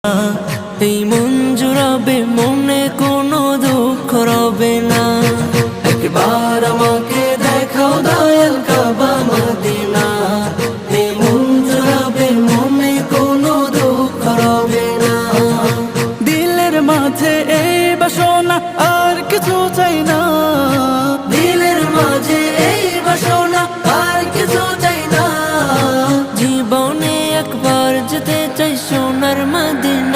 এই মন জুড়াবে, মনে কোনো দুঃখ রবে না। একবার আমাকে দেখাও দয়াল কাবা মদিনা, এই মন জুড়াবে, মনে কোনো দুঃখ রবে না। দিলের মাঝে এই বাসনা, আর কিছু চাই না। দিলের মাঝে এই বাসনা, আর কিছু চাই না। জীবনে একবার যেতে চাই সোনার মদিনা।